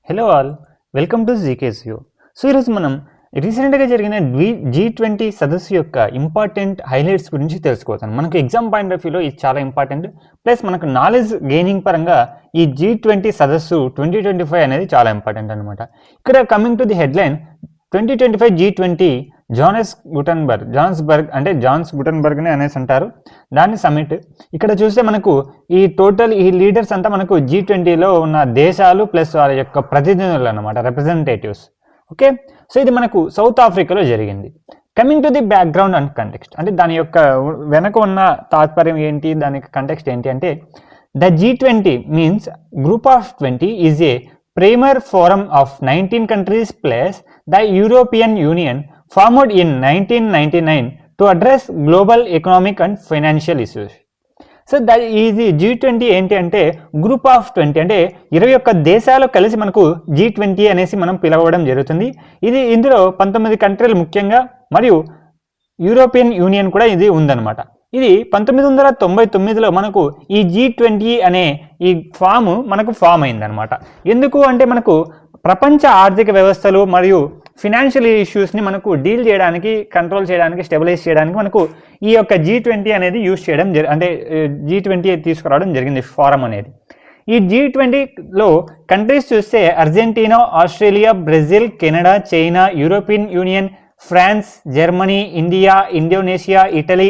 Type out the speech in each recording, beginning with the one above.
Hello all, welcome to GKSU. So ఈరోజు మనం రీసెంట్గా జరిగిన G20 సదస్సు యొక్క ఇంపార్టెంట్ హైలైట్స్ గురించి తెలుసుకోవచ్చు. మనకు ఎగ్జామ్ పాయింట్ ఆఫ్ వ్యూలో ఇది చాలా ఇంపార్టెంట్, ప్లస్ మనకు నాలెడ్జ్ గెయినింగ్ పరంగా ఈ G20 సదస్సు 2025 అనేది చాలా ఇంపార్టెంట్ అనమాట. ఇక్కడ coming to the headline 2025 G20 జాన్స్బర్గ్ అనేసి అంటారు దాన్ని సమిట్. ఇక్కడ చూస్తే మనకు ఈ టోటల్ ఈ లీడర్స్ అంతా మనకు G20లో ఉన్న దేశాలు ప్లస్ వాళ్ళ యొక్క ప్రతినిధులు అనమాట, రిప్రజెంటేటివ్స్. ఓకే, సో ఇది మనకు సౌత్ ఆఫ్రికాలో జరిగింది. Coming to the background and context, అంటే దాని యొక్క వెనక ఉన్న తాత్పర్యం ఏంటి, దాని కంటెక్స్ట్ ఏంటి అంటే the G20 means group of 20 is a primer forum of 19 countries plus the European Union formed in 1999 to address global economic and financial issues. So ఇది G20 ఏంటి అంటే గ్రూప్ ఆఫ్ 20, అంటే 21 దేశాలు కలిసి మనకు G20 అనేసి మనం పిలవడం జరుగుతుంది. ఇందులో 19 కంట్రీలు ముఖ్యంగా మరియు యూరోపియన్ యూనియన్ కూడా ఇది ఉందన్నమాట. ఇది 1999లో మనకు ఈ G20 అనే ఈ మనకు ఫామ్ అయిందనమాట. ఎందుకు అంటే మనకు ప్రపంచ ఆర్థిక వ్యవస్థలు మరియు ఫినాన్షియల్ ఇష్యూస్ని మనకు డీల్ చేయడానికి, కంట్రోల్ చేయడానికి, స్టెబిలైజ్ చేయడానికి మనకు ఈ యొక్క G20 అనేది యూజ్ చేయడం అంటే G20 తీసుకురావడం జరిగింది ఫారం అనేది. ఈ G20లో కంట్రీస్ చూస్తే Argentina, Australia, Brazil, Canada, China, European Union, France, Germany, India, Indonesia, Italy,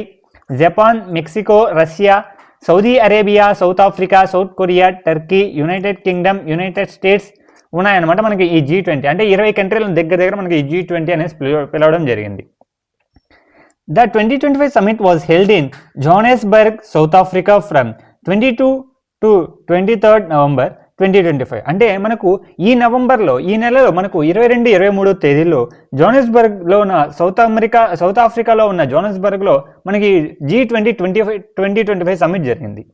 Japan, Mexico, Russia, Saudi Arabia, South Africa, South Korea, Turkey, United Kingdom, United States ఉన్నాయన్నమాట. మనకి ఈ G20 అంటే 20 కంట్రీల దగ్గర మనకి ఈ G20 అనేసి పిలవడం జరిగింది. The 2025 summit was held in Johannesburg, South Africa from 22 to 23 November 2025. అంటే మనకు ఈ నెలలో మనకు 22-23 తేదీల్లో జోహానెస్బర్గ్లో ఉన్న సౌత్ ఆఫ్రికాలో ఉన్న జోహానెస్బర్గ్లో మనకి G20 2025 సమిట్ జరిగింది.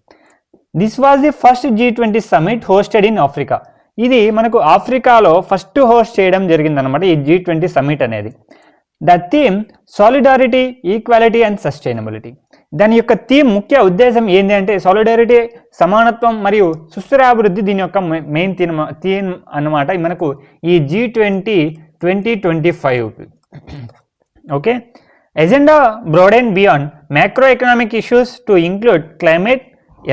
This was the first G20 summit hosted in Africa. ఇది మనకు ఆఫ్రికాలో ఫస్ట్ హోస్ట్ చేయడం జరిగిందనమాట ఈ G20 సమిట్ అనేది. The theme solidarity, equality and sustainability. దాని యొక్క ముఖ్య ఉద్దేశం ఏంటి అంటే సాలిడారిటీ, సమానత్వం మరియు సుస్థిరాభివృద్ధి దీని యొక్క మెయిన్ థీమ్ అన్నమాట మనకు ఈ G20 2025. Okay, agenda broaden beyond macro economic issues to include climate,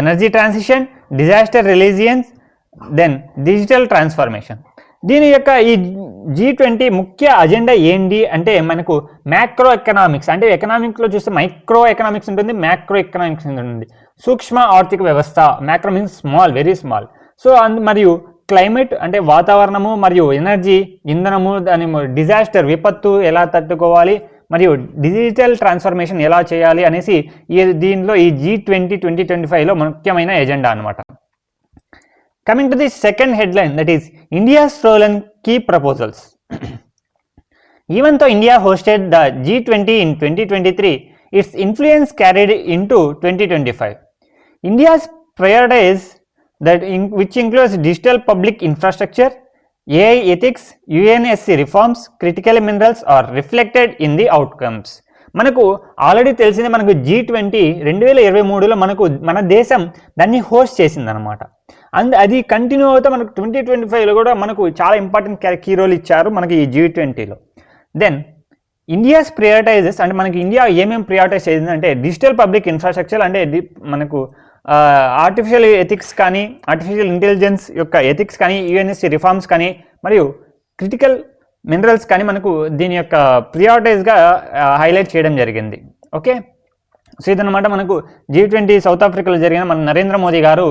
energy transition, disaster resilience, then digital transformation. దీని యొక్క ఈ G20 ముఖ్య అజెండా ఏంటి అంటే మనకు మ్యాక్రో ఎకనామిక్స్, అంటే ఎకనామిక్లో చూస్తే మైక్రో ఎకనామిక్స్ ఉంటుంది, మ్యాక్రో ఎకనామిక్స్ ఉంటుంది. సూక్ష్మ ఆర్థిక వ్యవస్థ, macro means small, very small. So మరియు క్లైమేట్ అంటే వాతావరణము, మరియు ఎనర్జీ, ఇంధనము, దాని డిజాస్టర్ విపత్తు ఎలా తట్టుకోవాలి, మరియు డిజిటల్ ట్రాన్స్ఫర్మేషన్ ఎలా చేయాలి అనేసి దీనిలో ఈ G20 2025లో ముఖ్యమైన ఎజెండా అనమాట. Coming to the second headline, that is India's role and key proposals. Even though India hosted the G20 in 2023, its influence carried into 2025. India's priorities which includes digital public infrastructure, AI ethics, UNSC reforms, critical minerals are reflected in the outcomes. మనకు already తెలిసిందే, మనకు G20 2023లో మన దేశం దాన్ని host చేసిందనమాట. అది continue అవుతా మనకు 2025లో కూడా మనకు చాలా ఇంపార్టెంట్ కీ రోల్ ఇచ్చారు మనకి ఈ G20లో. దెన్ ఇండియాస్ ప్రియారిటైజెస్, అంటే మనకి ఇండియా ఏమేమి ప్రియారిటైజ్ చేసింది అంటే డిజిటల్ పబ్లిక్ ఇన్ఫ్రాస్ట్రక్చర్, అంటే మనకు ఆర్టిఫిషియల్ ఎథిక్స్ కానీ, ఆర్టిఫిషియల్ ఇంటెలిజెన్స్ యొక్క ఎథిక్స్ కానీ, UNSC రిఫార్మ్స్ కానీ, మరియు క్రిటికల్ మినరల్స్ కానీ మనకు దీని యొక్క ప్రియారిటైజ్గా హైలైట్ చేయడం జరిగింది. ఓకే, సో ఇదన్నమాట మనకు G20 సౌత్ ఆఫ్రికాలో జరిగిన మన నరేంద్ర మోదీ గారు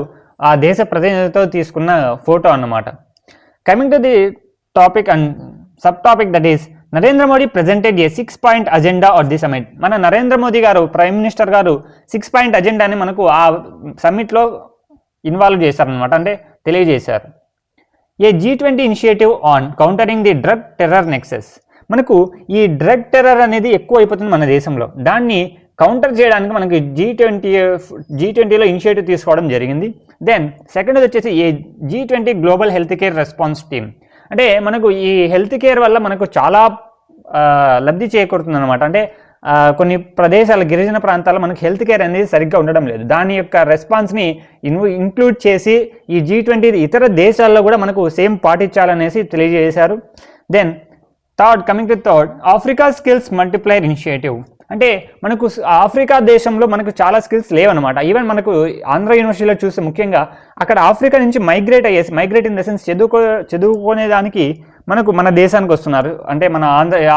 ఆ దేశ ప్రతినిధితో తీసుకున్న ఫోటో అన్నమాట. Coming to the topic and sub topic, that is Narendra Modi presented a 6-point agenda at the summit. మన నరేంద్ర మోదీ గారు, ప్రైమ్ మినిస్టర్ గారు 6-point అజెండాని మనకు ఆ సమిట్లో ఇన్వాల్వ్ చేశారనమాట, అంటే తెలియజేశారు. ఏ G20 initiative on countering the drug terror nexus. మనకు ఈ డ్రగ్ టెర్రర్ అనేది ఎక్కువ అయిపోతుంది మన దేశంలో, దాన్ని కౌంటర్ చేయడానికి మనకి G20లో ఇనిషియేటివ్ తీసుకోవడం జరిగింది. దెన్ సెకండ్ వచ్చేసి ఏ G20 global health care response team. అంటే మనకు ఈ హెల్త్ కేర్ వల్ల మనకు చాలా లబ్ధి చేకూరుతుంది అనమాట. అంటే కొన్ని ప్రదేశాల గిరిజన ప్రాంతాల్లో మనకు హెల్త్ కేర్ అనేది సరిగ్గా ఉండడం లేదు. దాని యొక్క రెస్పాన్స్ని ఇంక్లూడ్ చేసి ఈ G20 ఇతర దేశాల్లో కూడా మనకు సేమ్ పాటించాలనేసి తెలియజేశారు. Then coming to third, Africa skills multiplier initiative. అంటే మనకు ఆఫ్రికా దేశంలో మనకు చాలా స్కిల్స్ లేవన్నమాట. ఈవెన్ మనకు ఆంధ్ర యూనివర్సిటీలో చూస్తే ముఖ్యంగా అక్కడ ఆఫ్రికా నుంచి మైగ్రేట్ ఇన్ ద సెన్స్ చదువుకునేదానికి మనకు మన దేశానికి వస్తున్నారు. అంటే మన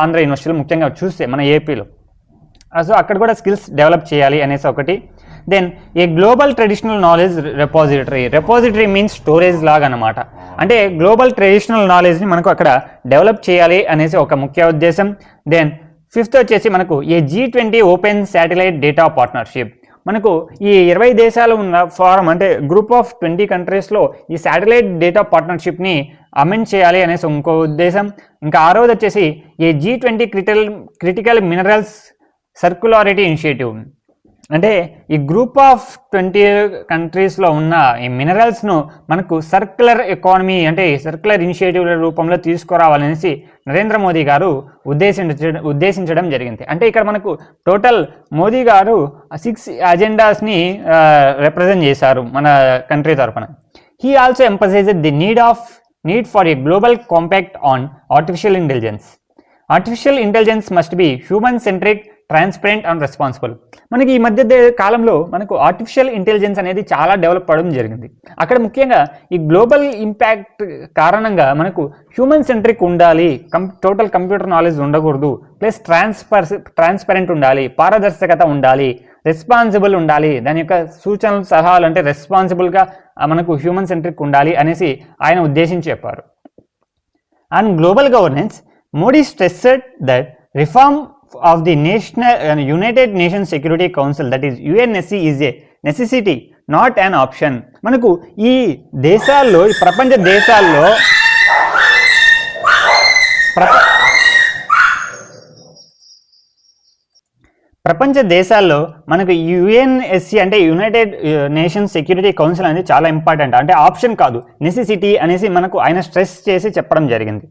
ఆంధ్ర యూనివర్సిటీలో ముఖ్యంగా చూస్తే మన ఏపీలో. సో అక్కడ కూడా స్కిల్స్ డెవలప్ చేయాలి అనేసి ఒకటి. Then a global traditional knowledge repository means storage లాగా అనమాట. అంటే గ్లోబల్ ట్రెడిషనల్ నాలెడ్జ్ని మనకు అక్కడ డెవలప్ చేయాలి అనేసి ఒక ముఖ్య ఉద్దేశం. దెన్ ఫిఫ్త్ వచ్చేసి మనకు ఏ G20 open satellite data partnership. మనకు ఈ 20 దేశాలు ఉన్న ఫారం అంటే గ్రూప్ ఆఫ్ 20 కంట్రీస్లో ఈ శాటిలైట్ డేటా పార్ట్నర్షిప్ని అమెండ్ చేయాలి అనేసి ఇంకో ఉద్దేశం. ఇంకా ఆరవది వచ్చేసి ఏ G20 క్రిటికల్ మినరల్స్ సర్క్యులారిటీ ఇనిషియేటివ్. అంటే ఈ గ్రూప్ ఆఫ్ 20 కంట్రీస్లో ఉన్న ఈ మినరల్స్ను మనకు సర్క్యులర్ ఎకానమీ అంటే సర్క్యులర్ ఇనిషియేటివ్ల రూపంలో తీసుకురావాలనేసి నరేంద్ర మోదీ గారు ఉద్దేశించడం జరిగింది. అంటే ఇక్కడ మనకు టోటల్ మోదీ గారు 6 అజెండాస్ని రిప్రజెంట్ చేశారు మన కంట్రీ తరఫున. He also emphasised the need for a global compact on artificial intelligence. Artificial intelligence must be human centric, transparent and responsible. మనకి ఈ మధ్య కాలంలో మనకు ఆర్టిఫిషియల్ ఇంటెలిజెన్స్ అనేది చాలా డెవలప్ అవ్వడం జరిగింది. అక్కడ ముఖ్యంగా ఈ గ్లోబల్ ఇంపాక్ట్ కారణంగా మనకు హ్యూమన్ సెంట్రిక్ ఉండాలి, టోటల్ కంప్యూటర్ నాలెడ్జ్ ఉండకూడదు, ప్లస్ ట్రాన్స్పరెంట్ ఉండాలి, పారదర్శకత ఉండాలి, రెస్పాన్సిబుల్ ఉండాలి, దాని యొక్క సూచనలు సలహాలు అంటే రెస్పాన్సిబుల్గా మనకు హ్యూమన్ సెంట్రిక్ ఉండాలి అనేసి ఆయన ఉద్దేశించి చెప్పారు. And global governance, Modi stressed that reform of the United Nations Security Council, that is UNSC, is a necessity, not an option. మనకు ఈ దేశాల్లో ప్రపంచ దేశాల్లో మనకు యుఎన్ఎస్సి అంటే యునైటెడ్ నేషన్స్ సెక్యూరిటీ కౌన్సిల్ అనేది చాలా ఇంపార్టెంట్. అంటే ఆప్షన్ కాదు, నెసెసిటీ అనేసి మనకు ఆయన స్ట్రెస్ చేసి చెప్పడం జరిగింది.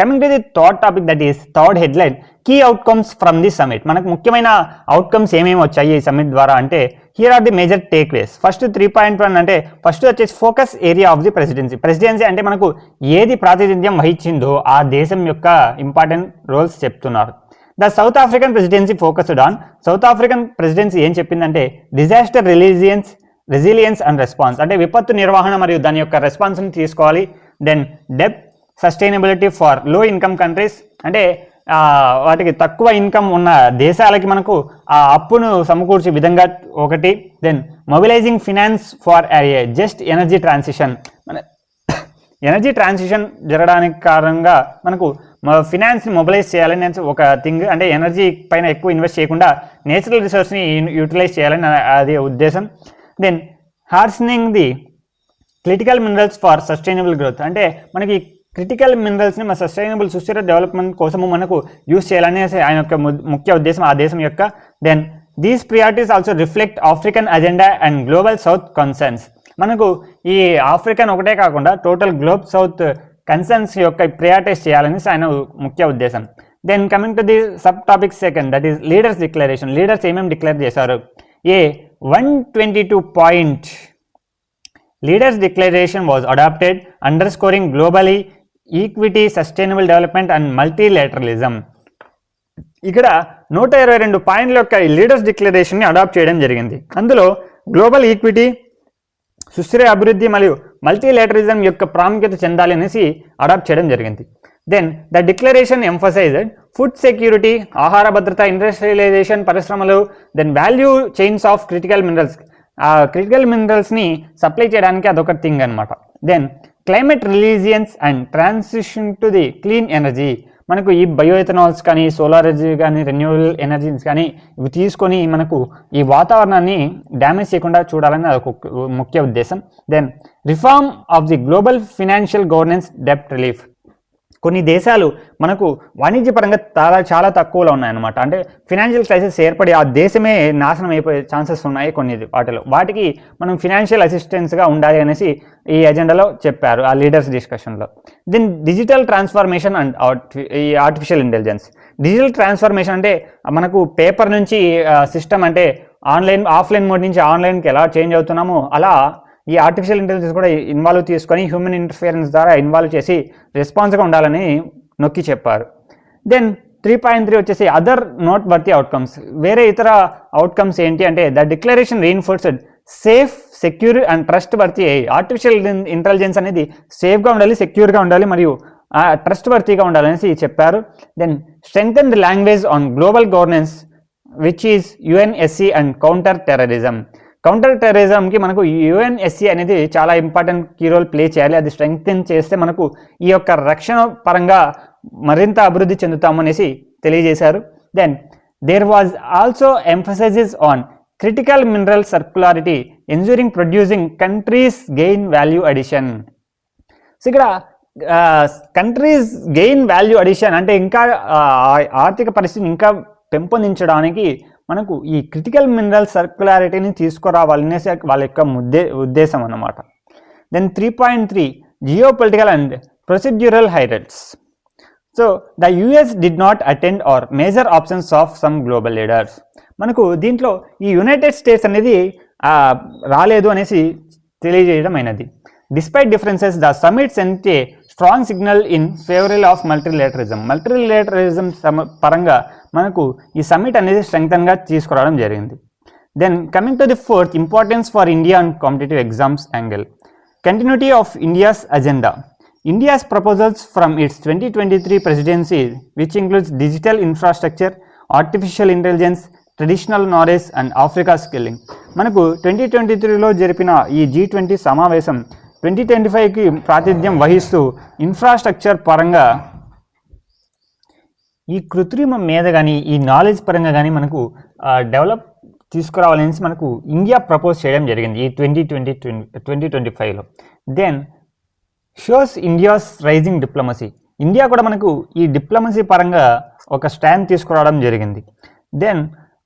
Coming to the third topic, that is third headline, key outcomes from the summit. మనకు ముఖ్యమైన అవుట్కమ్స్ ఏమేమి వచ్చాయి ఈ సమిట్ ద్వారా అంటే here are the major takeaways. First 3.1 అంటే ఫస్ట్ వచ్చేసి focus area of the presidency అంటే మనకు ఏది ప్రాతినిధ్యం వహించిందో ఆ దేశం యొక్క ఇంపార్టెంట్ రోల్స్ చెప్తున్నారు. The South African presidency focused on, South African presidency ఏం చెప్పిందంటే డిజాస్టర్ రెసిలియన్స్ అండ్ రెస్పాన్స్, అంటే విపత్తు నిర్వహణ మరియు దాని యొక్క రెస్పాన్స్ని తీసుకోవాలి. దెన్ డెప్త్ సస్టైనబిలిటీ ఫర్ లో ఇన్కమ్ కంట్రీస్, అంటే వాటికి తక్కువ ఇన్కమ్ ఉన్న దేశాలకి మనకు ఆ అప్పును సమకూర్చే విధంగా ఒకటి. Then mobilising finance for just energy transition, energy transition జరగడానికి కారణంగా మనకు ఫినాన్స్ని మొబిలైజ్ చేయాలని ఒక థింగ్. అంటే ఎనర్జీ పైన ఎక్కువ ఇన్వెస్ట్ చేయకుండా నేచురల్ రిసోర్స్ని యూటిలైజ్ చేయాలని అది ఉద్దేశం. Then harnessing the critical minerals for sustainable growth, అంటే మనకి క్రిటికల్ మినరల్స్ని మన సస్టైనబుల్ సుస్థిర డెవలప్మెంట్ కోసము మనకు యూజ్ చేయాలనేసి ఆయన యొక్క ముఖ్య ఉద్దేశం ఆ దేశం యొక్క. Then these priorities also reflect African agenda and global south concerns. మనకు ఈ ఆఫ్రికన్ ఒకటే కాకుండా టోటల్ గ్లోబల్ సౌత్ కన్సర్న్స్ యొక్క ప్రియారిటైజ్ చేయాలనేసి ఆయన ముఖ్య ఉద్దేశం. Then coming to the sub topic second, that is leaders declaration. Leaders ఏమేమి డిక్లేర్ చేశారు? 122 point leaders declaration was adopted, underscoring globally equity, sustainable development and multilateralism. ఇక్కడ 122 పాయింట్ల యొక్క లీడర్స్ డిక్లరేషన్ని అడాప్ట్ చేయడం జరిగింది. అందులో గ్లోబల్ ఈక్విటీ, సుస్థిర అభివృద్ధి మరియు మల్టీలేటరలిజం యొక్క ప్రాముఖ్యత చెందాలి అనేసి అడాప్ట్ చేయడం జరిగింది. Then the declaration emphasised food security, ఆహార భద్రత, ఇండస్ట్రియలైజేషన్, పరిశ్రమలు, then value chains of critical minerals. ఆ క్రిటికల్ మినరల్స్ని సప్లై చేయడానికి అదొక థింగ్ అనమాట. Then climate resilience and transition to the clean energy. మనకు ఈ బయోఎథనాల్స్ కానీ, సోలార్ ఎనర్జీ కానీ, రెన్యూవబుల్ ఎనర్జీస్ కానీ ఇవి తీసుకొని మనకు ఈ వాతావరణాన్ని డ్యామేజ్ చేయకుండా చూడాలని అదొక ముఖ్య ఉద్దేశం. Then reform of the global financial governance, డెప్ట్ రిలీఫ్. కొన్ని దేశాలు మనకు వాణిజ్యపరంగా చాలా తక్కువలో ఉన్నాయన్నమాట. అంటే ఫినాన్షియల్ క్రైసిస్ ఏర్పడి ఆ దేశమే నాశనం అయిపోయే ఛాన్సెస్ ఉన్నాయి కొన్ని వాటికి మనం ఫినాన్షియల్ అసిస్టెన్స్గా ఉండాలి అనేసి ఈ ఎజెండాలో చెప్పారు ఆ లీడర్స్ డిస్కషన్లో. దెన్ డిజిటల్ ట్రాన్స్ఫర్మేషన్ అండ్ ఈ ఆర్టిఫిషియల్ ఇంటెలిజెన్స్. డిజిటల్ ట్రాన్స్ఫర్మేషన్ అంటే మనకు పేపర్ నుంచి సిస్టమ్ అంటే ఆఫ్లైన్ మోడ్ నుంచి ఆన్లైన్కి ఎలా చేంజ్ అవుతున్నామో అలా ఈ ఆర్టిఫిషియల్ ఇంటెలిజెన్స్ కూడా ఇన్వాల్వ్ తీసుకొని హ్యూమన్ ఇంటర్ఫియరెన్స్ ద్వారా ఇన్వాల్వ్ చేసి రెస్పాన్స్గా ఉండాలని నొక్కి చెప్పారు. దెన్ 3.3 వచ్చేసి అదర్ నోట్ వర్తి అవుట్కమ్స్. వేరే ఇతర అవుట్కమ్స్ ఏంటి అంటే the declaration reinforced safe, secure and trustworthy. Artificial intelligence అనేది సేఫ్గా ఉండాలి, సెక్యూర్గా ఉండాలి మరియు ట్రస్ట్ వర్తిగా ఉండాలనేసి చెప్పారు. Then strengthen the language on global governance which is UNSC and counter terrorism. Counter టెర్రరిజంకి మనకు యుఎన్ఎస్సి అనేది చాలా ఇంపార్టెంట్ కీ రోల్ ప్లే చేయాలి. అది స్ట్రెంగ్థెన్ చేస్తే మనకు ఈ యొక్క రక్షణ పరంగా మరింత అభివృద్ధి చెందుతామనేసి తెలియజేశారు. Then there was also emphasises on critical mineral circularity ensuring producing countries gain value addition. So ఇక్కడ కంట్రీస్ గెయిన్ వాల్యూ అడిషన్ అంటే ఇంకా ఆర్థిక పరిస్థితిని ఇంకా పెంపొందించడానికి మనకు ఈ క్రిటికల్ మినరల్ సర్క్యులారిటీని తీసుకురావాలనేసి వాళ్ళ యొక్క ఉద్దేశం అన్నమాట. Then 3.3 geopolitical and procedural highlights. So the US did not attend or major options of some global leaders. మనకు దీంట్లో ఈ యునైటెడ్ స్టేట్స్ అనేది రాలేదు అనేసి తెలియజేయడం అయినది. Despite differences the summit sent a strong signal in favour of multilateralism. Multilateralism పరంగా మనకు ఈ సమ్మిట్ అనేది స్ట్రెంగ్తన్గా తీసుకురావడం జరిగింది. Then coming to the fourth importance for India and competitive exams angle. Continuity of India's agenda. India's proposals from its 2023 presidency which includes digital infrastructure, artificial intelligence, traditional knowledge and Africa skilling. మనకు 2023లో జరిపిన ఈ G20 సమావేశం 2025కి ప్రాతినిధ్యం వహిస్తూ infrastructure పరంగా ఈ కృత్రిమ మీద కానీ ఈ నాలెడ్జ్ పరంగా కానీ మనకు డెవలప్ తీసుకురావాలనేసి మనకు ఇండియా ప్రపోజ్ చేయడం జరిగింది ఈ 2025లో. Then shows India's rising diplomacy. India కూడా మనకు ఈ డిప్లొమసీ పరంగా ఒక స్టాండ్ తీసుకురావడం జరిగింది. Then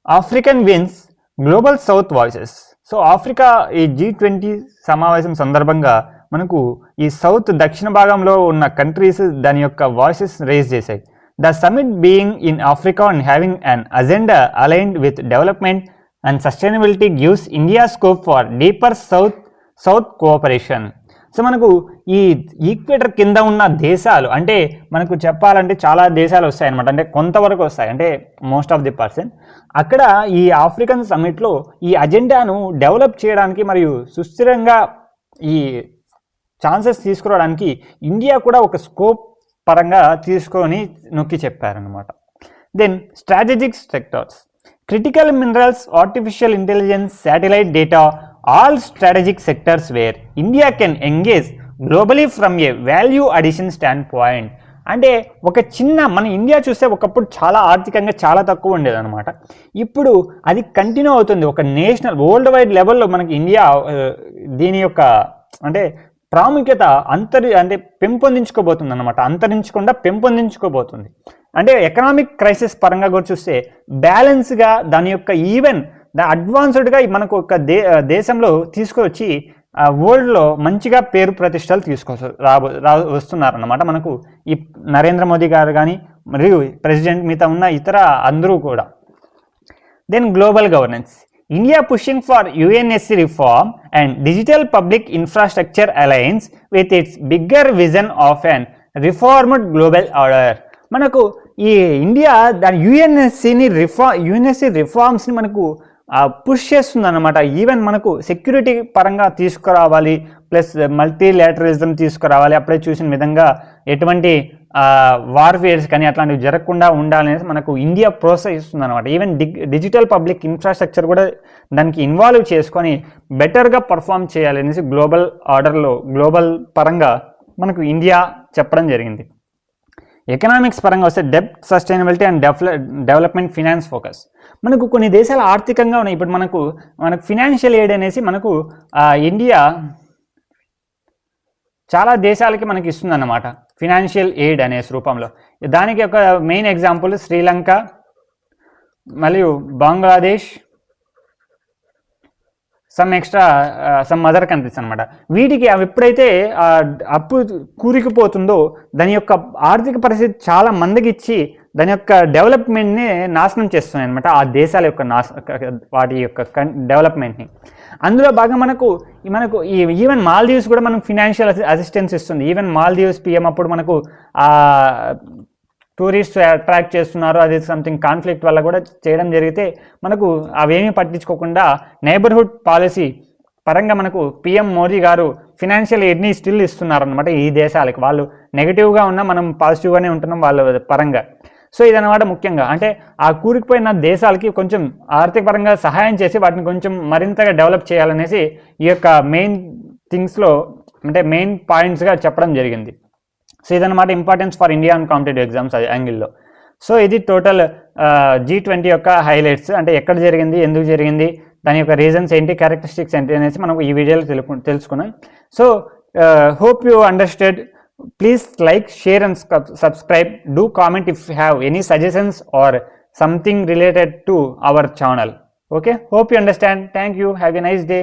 African wins global south voices. So Africa ఈ G20 సమావేశం సందర్భంగా మనకు ఈ సౌత్ దక్షిణ భాగంలో ఉన్న కంట్రీస్ దాని యొక్క వాయిసెస్ రేజ్ చేశాయి. The summit being in Africa and having an agenda aligned with development and sustainability gives India scope for deeper South cooperation. So మనకు ఈ ఈక్వేటర్ కింద ఉన్న దేశాలు అంటే మనకు చెప్పాలంటే చాలా దేశాలు వస్తాయి అనమాట. అంటే కొంతవరకు వస్తాయి అంటే మోస్ట్ ఆఫ్ ది పర్సెంట్. అక్కడ ఈ ఆఫ్రికన్ సమ్మిట్లో ఈ అజెండాను డెవలప్ చేయడానికి మరియు సుస్థిరంగా ఈ ఛాన్సెస్ తీసుకురావడానికి ఇండియా కూడా ఒక స్కోప్ పరంగా తీసుకొని నొక్కి చెప్పారనమాట. Then strategic sectors. Critical minerals, artificial intelligence, satellite data, all strategic sectors where India can engage globally from a value addition standpoint. అంటే ఒక చిన్న మన ఇండియా చూస్తే ఒకప్పుడు చాలా ఆర్థికంగా చాలా తక్కువ ఉండేదన్నమాట. ఇప్పుడు అది కంటిన్యూ అవుతుంది. ఒక నేషనల్ వరల్డ్ వైడ్ లెవెల్లో మనకి ఇండియా దీని యొక్క అంటే ప్రాముఖ్యత అంటే పెంపొందించుకోబోతుంది అనమాట. అంతరించకుండా పెంపొందించుకోబోతుంది. అంటే ఎకనామిక్ క్రైసిస్ పరంగా కూడా చూస్తే బ్యాలెన్స్గా దాని యొక్క ఈవెన్ అడ్వాన్స్డ్గా మనకు ఒక దేశంలో తీసుకొచ్చి వరల్డ్లో మంచిగా పేరు ప్రతిష్టలు వస్తున్నారన్నమాట. మనకు ఈ నరేంద్ర మోదీ గారు కానీ మరియు ప్రెసిడెంట్ మిగతా ఉన్న ఇతర అందరూ కూడా. Then global governance. India pushing for UNSC reform and digital public infrastructure alliance with its bigger vision of an reformed global order. మనకు ఈ ఇండియా దాని యుఎన్ఎస్సి రిఫార్మ్స్ని మనకు పుష్ చేస్తుంది అన్నమాట. ఈవెన్ మనకు సెక్యూరిటీ పరంగా తీసుకురావాలి, ప్లస్ మల్టీలేటరిజం తీసుకురావాలి. అప్పుడే చూసిన విధంగా ఎటువంటి వార్ఫేర్స్ కానీ అట్లాంటివి జరగకుండా ఉండాలనేసి మనకు ఇండియా ప్రోత్సహిస్తుంది అనమాట. ఈవెన్ డిజిటల్ పబ్లిక్ ఇన్ఫ్రాస్ట్రక్చర్ కూడా దానికి ఇన్వాల్వ్ చేసుకొని బెటర్గా పర్ఫామ్ చేయాలనేసి గ్లోబల్ ఆర్డర్లో గ్లోబల్ పరంగా మనకు ఇండియా చెప్పడం జరిగింది. ఎకనామిక్స్ పరంగా వస్తే డెబ్ట్ sustainability and development finance focus. మనకు కొన్ని దేశాలు ఆర్థికంగా ఉన్నాయి. ఇప్పుడు మనకు ఫినాన్షియల్ ఎయిడ్ అనేసి మనకు ఇండియా చాలా దేశాలకి మనకి ఇస్తుంది అన్నమాట ఫినాన్షియల్ ఎయిడ్ అనే రూపంలో. దానికి ఒక మెయిన్ ఎగ్జాంపుల్ శ్రీలంక మరియు బంగ్లాదేశ్, సమ్ అదర్ కంట్రీస్ అనమాట. వీటికి అవి ఎప్పుడైతే అప్పు కూరుకుపోతుందో దాని యొక్క ఆర్థిక పరిస్థితి చాలా మందగిచ్చి దాని యొక్క డెవలప్మెంట్ని నాశనం చేస్తున్నాయి అనమాట, ఆ దేశాల యొక్క వాటి యొక్క డెవలప్మెంట్ని. అందులో భాగంగా మనకు ఈవెన్ మాల్దీవ్స్ కూడా మనకు ఫినాన్షియల్ అసిస్టెన్స్ ఇస్తుంది. ఈవెన్ మాల్దీవ్స్ పిఎం అప్పుడు మనకు టూరిస్ట్ అట్రాక్ట్ చేస్తున్నారు, అది సంథింగ్ కాన్ఫ్లిక్ట్ వల్ల కూడా చేయడం జరిగితే మనకు అవేమీ పట్టించుకోకుండా నైబర్హుడ్ పాలసీ పరంగా మనకు పిఎం మోదీ గారు ఫినాన్షియల్ ఎయిడ్ని స్టిల్ ఇస్తున్నారనమాట ఈ దేశాలకి. వాళ్ళు నెగిటివ్గా ఉన్నా మనం పాజిటివ్గానే ఉంటున్నాం వాళ్ళ పరంగా. సో ఇదన్నమాట ముఖ్యంగా, అంటే ఆ కూరుకుపోయిన దేశాలకి కొంచెం ఆర్థిక పరంగా సహాయం చేసి వాటిని కొంచెం మరింతగా డెవలప్ చేయాలనేసి ఈ యొక్క మెయిన్ థింగ్స్లో, అంటే మెయిన్ పాయింట్స్గా చెప్పడం జరిగింది. సో ఇదన్నమాట importance for India and competitive exams యాంగిల్లో. సో ఇది టోటల్ G20 యొక్క హైలైట్స్, అంటే ఎక్కడ జరిగింది, ఎందుకు జరిగింది, దాని యొక్క రీజన్స్ ఏంటి, క్యారెక్టరిస్టిక్స్ ఏంటి అనేసి మనం ఈ వీడియోలో తెలుసుకున్నాం. So hope you understand. Please like, share and subscribe. Do comment if you have any suggestions or something related to our channel. Okay, hope you understand. Thank you. Have a nice day.